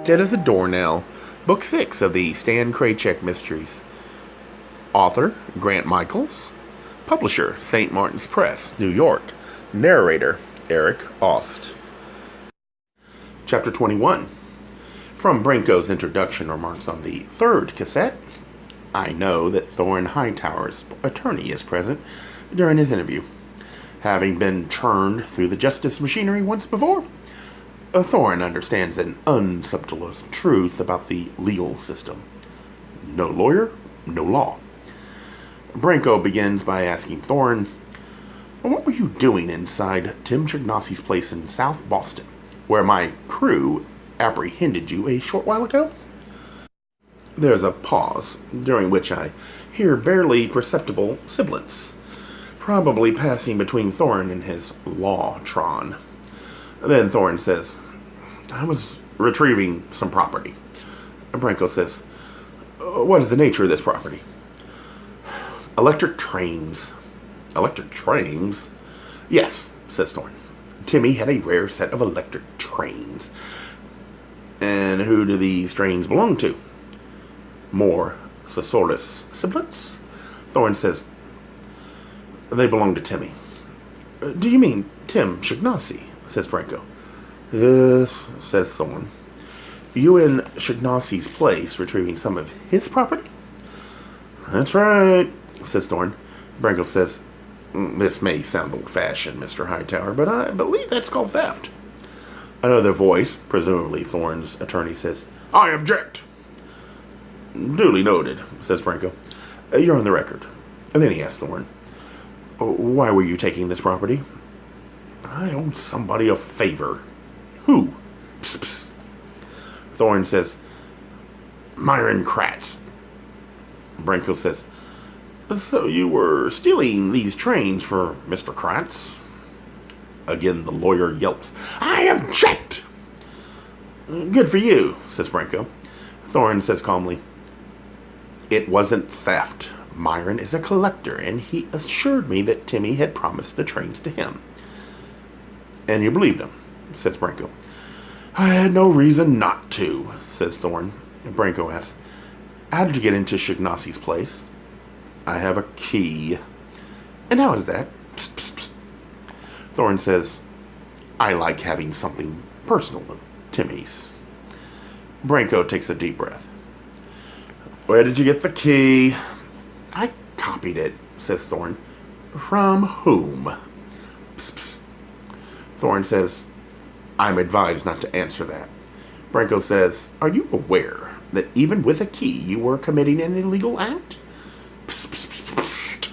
Dead as a Doornail, Book 6 of the Stan Kraychik Mysteries. Author, Grant Michaels. Publisher, St. Martin's Press, New York. Narrator, Eric Aust. Chapter 21. From Branco's introduction remarks on the third cassette, I know that Thorne Hightower's attorney is present during his interview. Having been churned through the justice machinery once before, Thorne understands an unsubtle truth about the legal system. No lawyer, no law. Branco begins by asking Thorne, "What were you doing inside Tim Chignassi's place in South Boston, where my crew apprehended you a short while ago?" There's a pause, during which I hear barely perceptible sibilance, probably passing between Thorne and his law-tron. Then Thorne says, "I was retrieving some property." Branco says, "What is the nature of this property?" "Electric trains." "Electric trains?" "Yes," says Thorne. "Timmy had a rare set of electric trains." "And who do these trains belong to?" More susurrus sibilance. Thorne says, "They belong to Timmy." "Do you mean Tim Chignassi?" says Branco. "Yes," says Thorne. "You in Chignassi's place retrieving some of his property?" "That's right," says Thorne. Branco says, "This may sound old-fashioned, Mr. Hightower, but I believe that's called theft." Another voice, presumably Thorne's attorney, says, "I object." "Duly noted," says Branco. "You're on the record." And then he asks Thorne, "Why were you taking this property?" "I owed somebody a favor." "Who?" "Psst, psst." Thorne says, "Myron Kratz." Branco says, "So you were stealing these trains for Mr. Kratz?" Again the lawyer yelps, "I object!" "Good for you," says Branco. Thorne says calmly, "It wasn't theft. Myron is a collector, and he assured me that Timmy had promised the trains to him." "And you believed him?" says Branco. "I had no reason not to," says Thorne. Branco asks, "How did you get into Chignassi's place?" "I have a key." "And how is that?" Psst, psst, psst. Thorne says, "I like having something personal of Timmy's." Branco takes a deep breath. "Where did you get the key?" "I copied it," says Thorne. "From whom?" Psst, psst. Thorne says, "I'm advised not to answer that." Branco says, "Are you aware that even with a key you were committing an illegal act?" Psst, psst, psst, psst.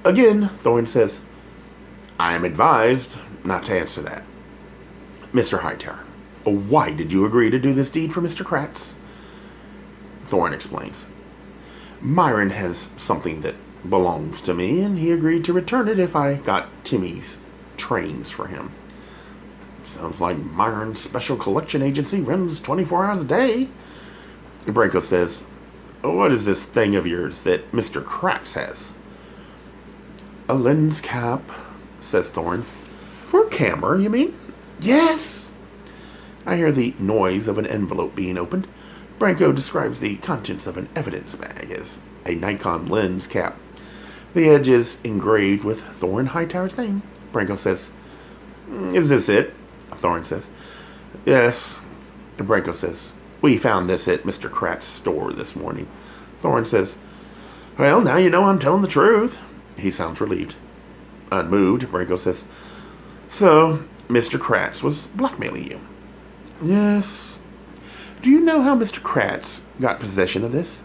Again, Thorne says, "I am advised not to answer that." "Mr. Hightower, why did you agree to do this deed for Mr. Kratz?" Thorne explains. "Myron has something that belongs to me, and he agreed to return it if I got Timmy's trains for him." "Sounds like Myron's special collection agency runs 24 hours a day." Branco says, "What is this thing of yours that Mr. Kratz has?" "A lens cap," says Thorne. "For a camera, you mean?" "Yes." I hear the noise of an envelope being opened. Branco describes the contents of an evidence bag as a Nikon lens cap. The edge is engraved with Thorne Hightower's name. Branco says, "Is this it?" Thorne says, "Yes." Branco says, "We found this at Mr. Kratz's store this morning." Thorne says, "Well, now you know I'm telling the truth." He sounds relieved. Unmoved, Branco says, "So, Mr. Kratz was blackmailing you?" "Yes." "Do you know how Mr. Kratz got possession of this?"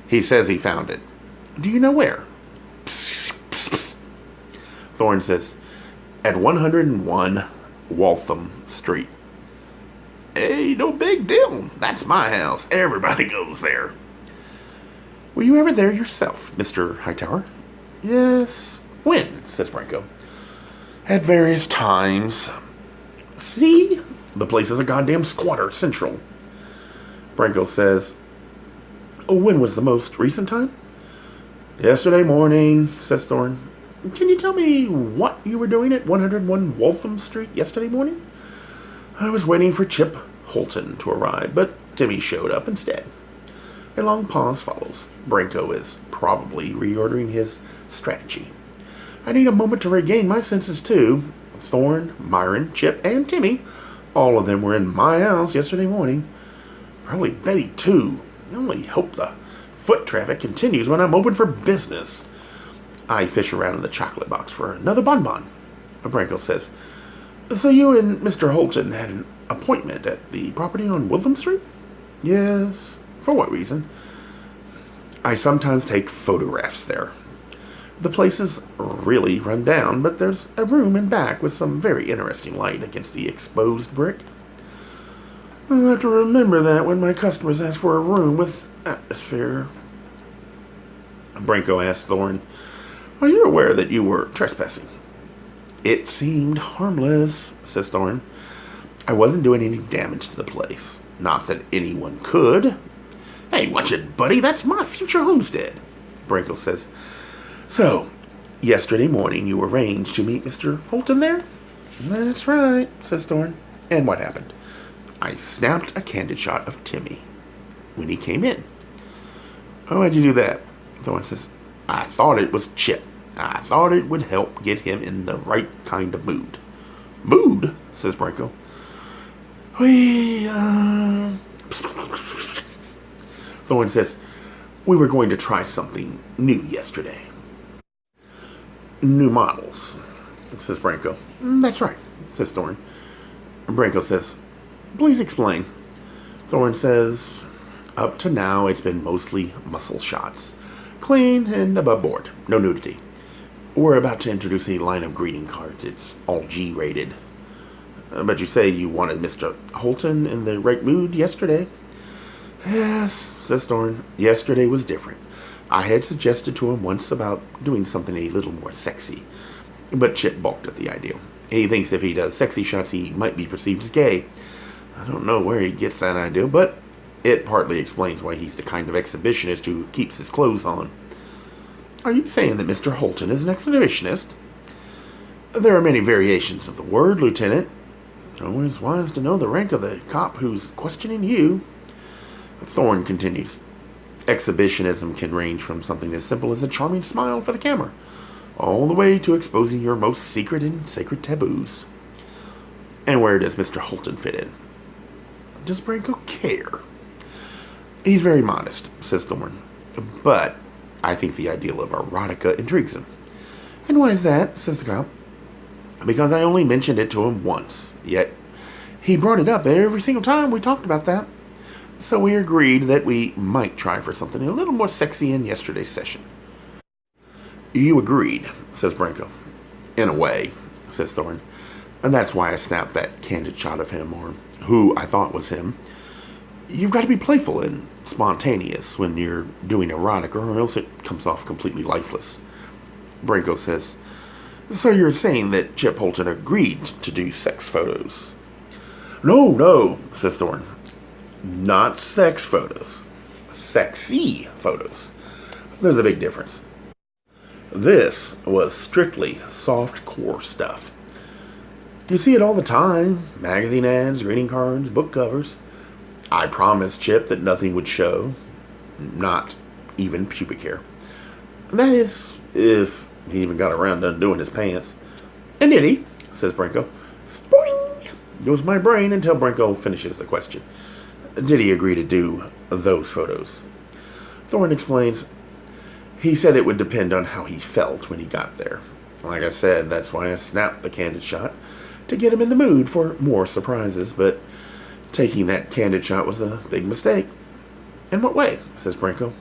"He says he found it." "Do you know where?" Psst, psst, psst. Thorne says, "At 101 Waltham Street." "Hey, no big deal. That's my house. Everybody goes there." "Were you ever there yourself, Mr. Hightower?" "Yes." "When?" says Branco. "At various times." "See? The place is a goddamn squatter central." Branco says, "When was the most recent time?" "Yesterday morning," says Thorne. "Can you tell me what you were doing at 101 Waltham Street yesterday morning?" "I was waiting for Chip Holton to arrive, but Timmy showed up instead. A long pause follows. Branco is probably reordering his strategy. I need a moment to regain my senses, too. Thorne, Myron, Chip, and Timmy, all of them were in my house yesterday morning. Probably Betty, too. I only hope the foot traffic continues when I'm open for business. I fish around in the chocolate box for another bonbon. Branco says, so you and Mr. Holton had an appointment at the property on Wiltham Street? Yes. For what reason? I sometimes take photographs there. The place is really run down, but there's a room in back with some very interesting light against the exposed brick. I'll have to remember that when my customers ask for a room with atmosphere. Branco asked Thorne, are you aware that you were trespassing? It seemed harmless, says Thorne. I wasn't doing any damage to the place. Not that anyone could. Hey, watch it, buddy. That's my future homestead, Branco says. So, yesterday morning you arranged to meet Mr. Holton there? That's right, says Thorne. And what happened? I snapped a candid shot of Timmy when he came in. Oh, why'd you do that? Thorne says, I thought it was Chip. I thought it would help get him in the right kind of mood. Mood? Says Branco. Thorne says, we were going to try something new yesterday. New models, says Branco. That's right, says Thorne. Branco says, please explain. Thorne says, up to now it's been mostly muscle shots. Clean and above board. No nudity. We're about to introduce a line of greeting cards. It's all G-rated. But you say you wanted Mr. Holton in the right mood yesterday? Yes, says Thorne. Yesterday was different. I had suggested to him once about doing something a little more sexy. But Chip balked at the idea. He thinks if he does sexy shots, he might be perceived as gay. I don't know where he gets that idea, but it partly explains why he's the kind of exhibitionist who keeps his clothes on. Are you saying that Mr. Holton is an exhibitionist? There are many variations of the word, Lieutenant. Always wise to know the rank of the cop who's questioning you. Thorne continues. Exhibitionism can range from something as simple as a charming smile for the camera, all the way to exposing your most secret and sacred taboos. And where does Mr. Holton fit in? Does Branco care? He's very modest, says Thorne. But I think the ideal of erotica intrigues him. And why is that, says the cop. Because I only mentioned it to him once, yet he brought it up every single time we talked about that. So we agreed that we might try for something a little more sexy in yesterday's session. You agreed, says Branco. In a way, says Thorne. And that's why I snapped that candid shot of him, or who I thought was him. You've got to be playful and spontaneous when you're doing erotica, or else it comes off completely lifeless. Branco says, so you're saying that Chip Holton agreed to do sex photos? No, says Thorne. Not sex photos. Sexy photos. There's a big difference. This was strictly soft-core stuff. You see it all the time. Magazine ads, greeting cards, book covers. I promised Chip that nothing would show. Not even pubic hair. That is, if he even got around to undoing his pants. And did he? Says Branco. Spoing! Goes my brain until Branco finishes the question. Did he agree to do those photos? Thorne explains. He said it would depend on how he felt when he got there. Like I said, that's why I snapped the candid shot, to get him in the mood for more surprises, but taking that candid shot was a big mistake. In what way? Says Branco.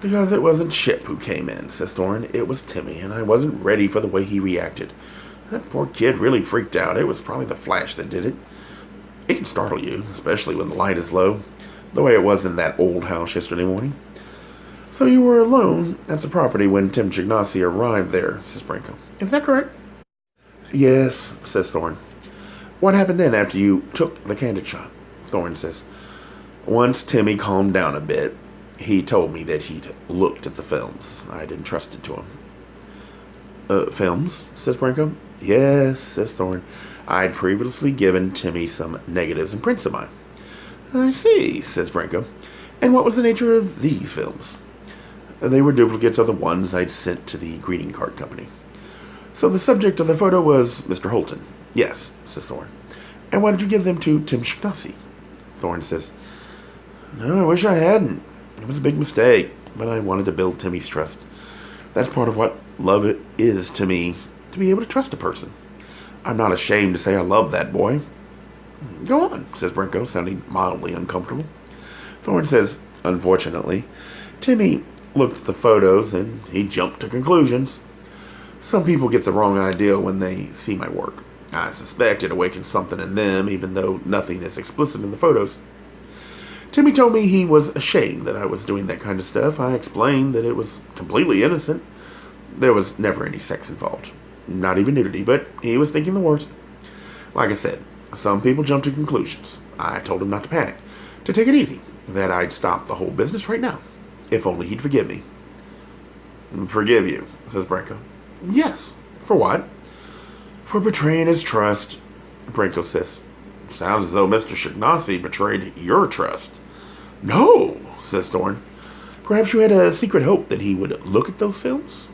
Because it wasn't Chip who came in, says Thorne. It was Timmy, and I wasn't ready for the way he reacted. That poor kid really freaked out. It was probably the flash that did it. It can startle you, especially when the light is low, the way it was in that old house yesterday morning. So you were alone at the property when Tim Chignassi arrived there, says Branco. Is that correct? Yes, says Thorne. What happened then after you took the candid shot? Thorne says. Once Timmy calmed down a bit, he told me that he'd looked at the films. I'd entrusted to him. Films, says Branco. Yes, says Thorne. I'd previously given Timmy some negatives and prints of mine. I see, says Branco. And what was the nature of these films? They were duplicates of the ones I'd sent to the greeting card company. So the subject of the photo was Mr. Holton. Yes, says Thorne. And why did you give them to Tim Shignasi? Thorne says, No, I wish I hadn't. It was a big mistake, but I wanted to build Timmy's trust. That's part of what love is to me, to be able to trust a person. I'm not ashamed to say I love that boy. Go on, says Branco, sounding mildly uncomfortable. Thorne says, Unfortunately, Timmy looked at the photos and he jumped to conclusions. Some people get the wrong idea when they see my work. I suspect it awakens something in them, even though nothing is explicit in the photos. Timmy told me he was ashamed that I was doing that kind of stuff. I explained that it was completely innocent. There was never any sex involved. Not even nudity, but he was thinking the worst. Like I said, some people jump to conclusions. I told him not to panic, to take it easy, that I'd stop the whole business right now. If only he'd forgive me. Forgive you, says Branco. Yes. For what? For betraying his trust, Branco says. Sounds as though Mr. Shignasi betrayed your trust. No, says Thorne. Perhaps you had a secret hope that he would look at those films?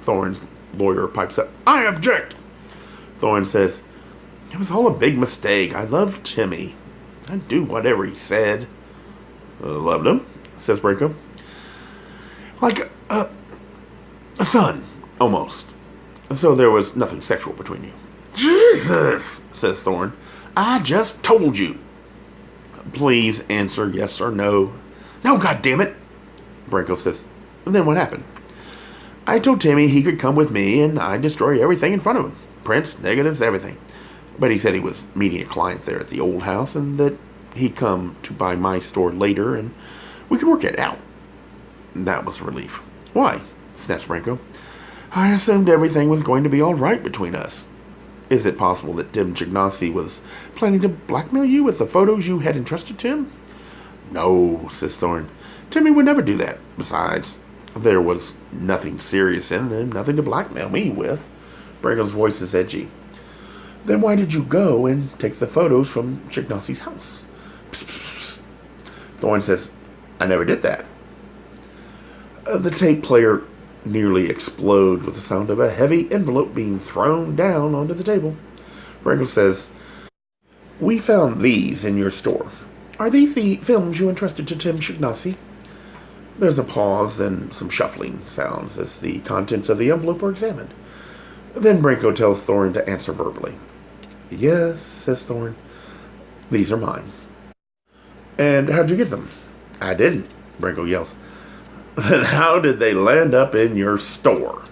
Thorne's lawyer pipes up. I object. Thorne says, It was all a big mistake. I loved Timmy. I'd do whatever he said. Loved him, says Branco. Like a son, almost. So there was nothing sexual between you. Jesus, says Thorne. I just told you. Please answer yes or no. No, goddammit, Branco says. And then what happened? I told Timmy he could come with me and I'd destroy everything in front of him. Prints, negatives, everything. But he said he was meeting a client there at the old house and that he'd come to buy my store later and we could work it out. That was a relief. Why? Snaps Branco. I assumed everything was going to be all right between us. Is it possible that Tim Shignasi was planning to blackmail you with the photos you had entrusted to him? No, says Thorne. Timmy would never do that. Besides, there was nothing serious in them, nothing to blackmail me with. Branco's voice is edgy. Then why did you go and take the photos from Shignasi's house? Psst, psst, psst. Thorne says, I never did that. The tape player nearly explode with the sound of a heavy envelope being thrown down onto the table. Branco says, We found these in your store. Are these the films you entrusted to Tim Shignasi? There's a pause and some shuffling sounds as the contents of the envelope are examined. Then Branco tells Thorne to answer verbally. Yes, says Thorne. These are mine. And how'd you get them? I didn't, Branco yells. Then how did they land up in your store?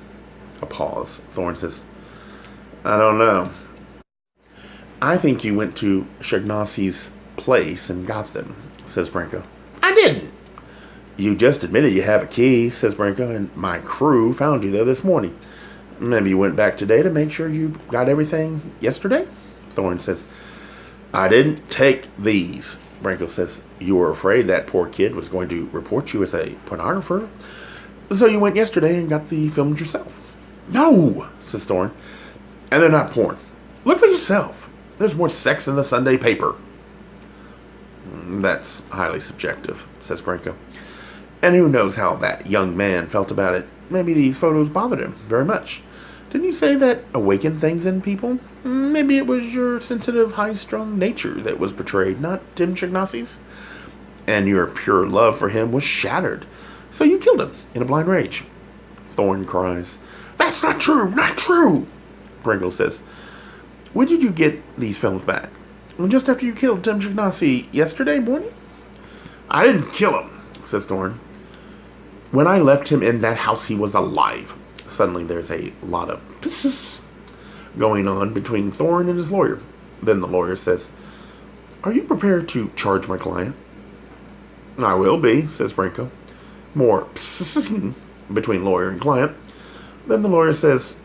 A pause. Thorne says, I don't know. I think you went to Shignasi's place and got them, says Branco. I didn't. You just admitted you have a key, says Branco, and my crew found you there this morning. Maybe you went back today to make sure you got everything yesterday? Thorne says, I didn't take these. Branco says, you were afraid that poor kid was going to report you as a pornographer. So you went yesterday and got the films yourself. No, says Thorne. And they're not porn. Look for yourself. There's more sex in the Sunday paper. That's highly subjective, says Branco. And who knows how that young man felt about it. Maybe these photos bothered him very much. Didn't you say that awakened things in people? Maybe it was your sensitive, high-strung nature that was betrayed, not Tim Shignasi's. And your pure love for him was shattered. So you killed him in a blind rage. Thorne cries, That's not true, not true. Branco says, When did you get these films back? Just after you killed Tim Shignasi yesterday morning? I didn't kill him, says Thorne. When I left him in that house, he was alive. Suddenly there's a lot of psss going on between Thorne and his lawyer. Then the lawyer says, Are you prepared to charge my client? I will be, says Branco. More psss between lawyer and client. Then the lawyer says,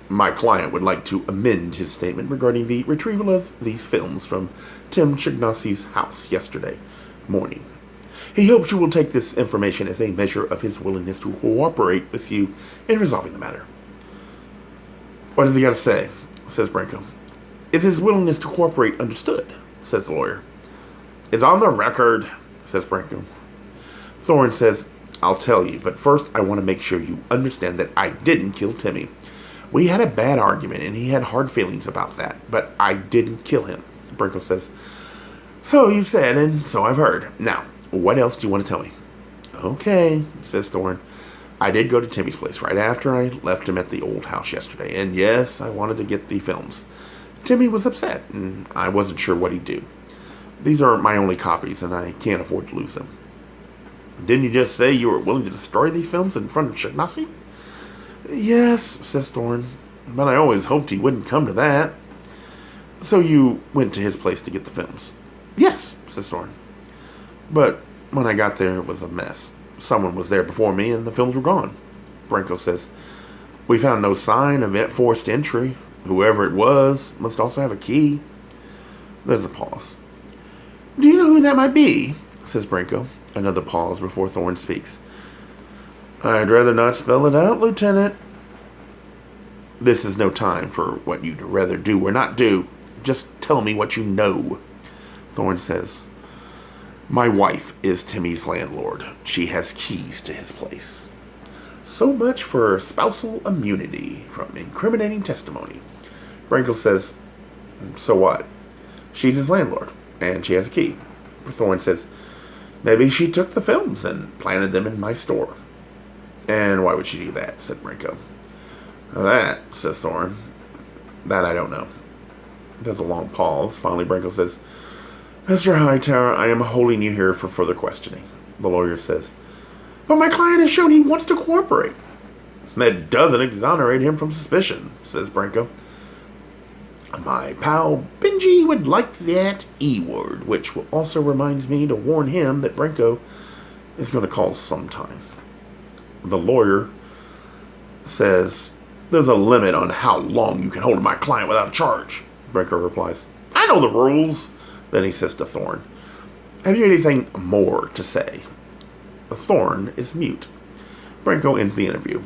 My client would like to amend his statement regarding the retrieval of these films from Tim Shignasi's house yesterday morning. He hopes you will take this information as a measure of his willingness to cooperate with you in resolving the matter. What does he got to say? Says Branco. Is his willingness to cooperate understood? Says the lawyer. It's on the record, says Branco. Thorne says, I'll tell you, but first I want to make sure you understand that I didn't kill Timmy. We had a bad argument, and he had hard feelings about that, but I didn't kill him. Branco says, so you've said, and so I've heard. Now, what else do you want to tell me? Okay, says Thorne. I did go to Timmy's place right after I left him at the old house yesterday, and yes, I wanted to get the films. Timmy was upset, and I wasn't sure what he'd do. These are my only copies, and I can't afford to lose them. Didn't you just say you were willing to destroy these films in front of Shagnasi? Yes, says Thorne, but I always hoped he wouldn't come to that. So you went to his place to get the films? Yes, says Thorne. But when I got there, it was a mess. Someone was there before me, and the films were gone. Branco says, we found no sign of forced entry. Whoever it was must also have a key. There's a pause. Do you know who that might be? Says Branco. Another pause before Thorne speaks. I'd rather not spell it out, Lieutenant. This is no time for what you'd rather do or not do. Just tell me what you know. Thorne says, my wife is Timmy's landlord. She has keys to his place. So much for spousal immunity from incriminating testimony. Branco says, so what? She's his landlord, and she has a key. Thorne says, maybe she took the films and planted them in my store. And why would she do that? Said Branco. That, says Thorne, that I don't know. There's a long pause. Finally, Branco says, Mr. Hightower, I am holding you here for further questioning. The lawyer says, but my client has shown he wants to cooperate. That doesn't exonerate him from suspicion, says Branco. My pal Benji would like that E-word, which also reminds me to warn him that Branco is going to call sometime. The lawyer says, there's a limit on how long you can hold my client without a charge. Branco replies, I know the rules. Then he says to Thorne, have you anything more to say? Thorne is mute. Branco ends the interview.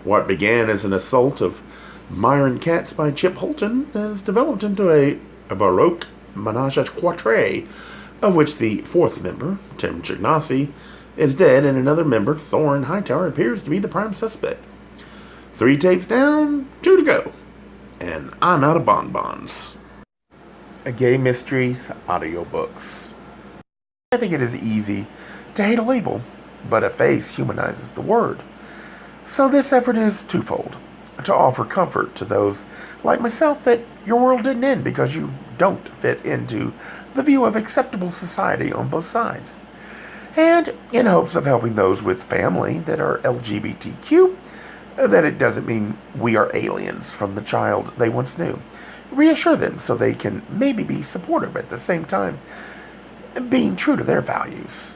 What began as an assault of Myron Cats by Chip Holton has developed into a Baroque menage a trois, of which the fourth member, Tim Chignasi, is dead, and another member, Thorne Hightower, appears to be the prime suspect. 3 tapes down, 2 to go. And I'm out of bonbons. Gay Mysteries audiobooks. I think it is easy to hate a label, but a face humanizes the word. So this effort is twofold. To offer comfort to those like myself that your world didn't end because you don't fit into the view of acceptable society on both sides. And in hopes of helping those with family that are LGBTQ, that it doesn't mean we are aliens from the child they once knew. Reassure them so they can maybe be supportive at the same time, being true to their values.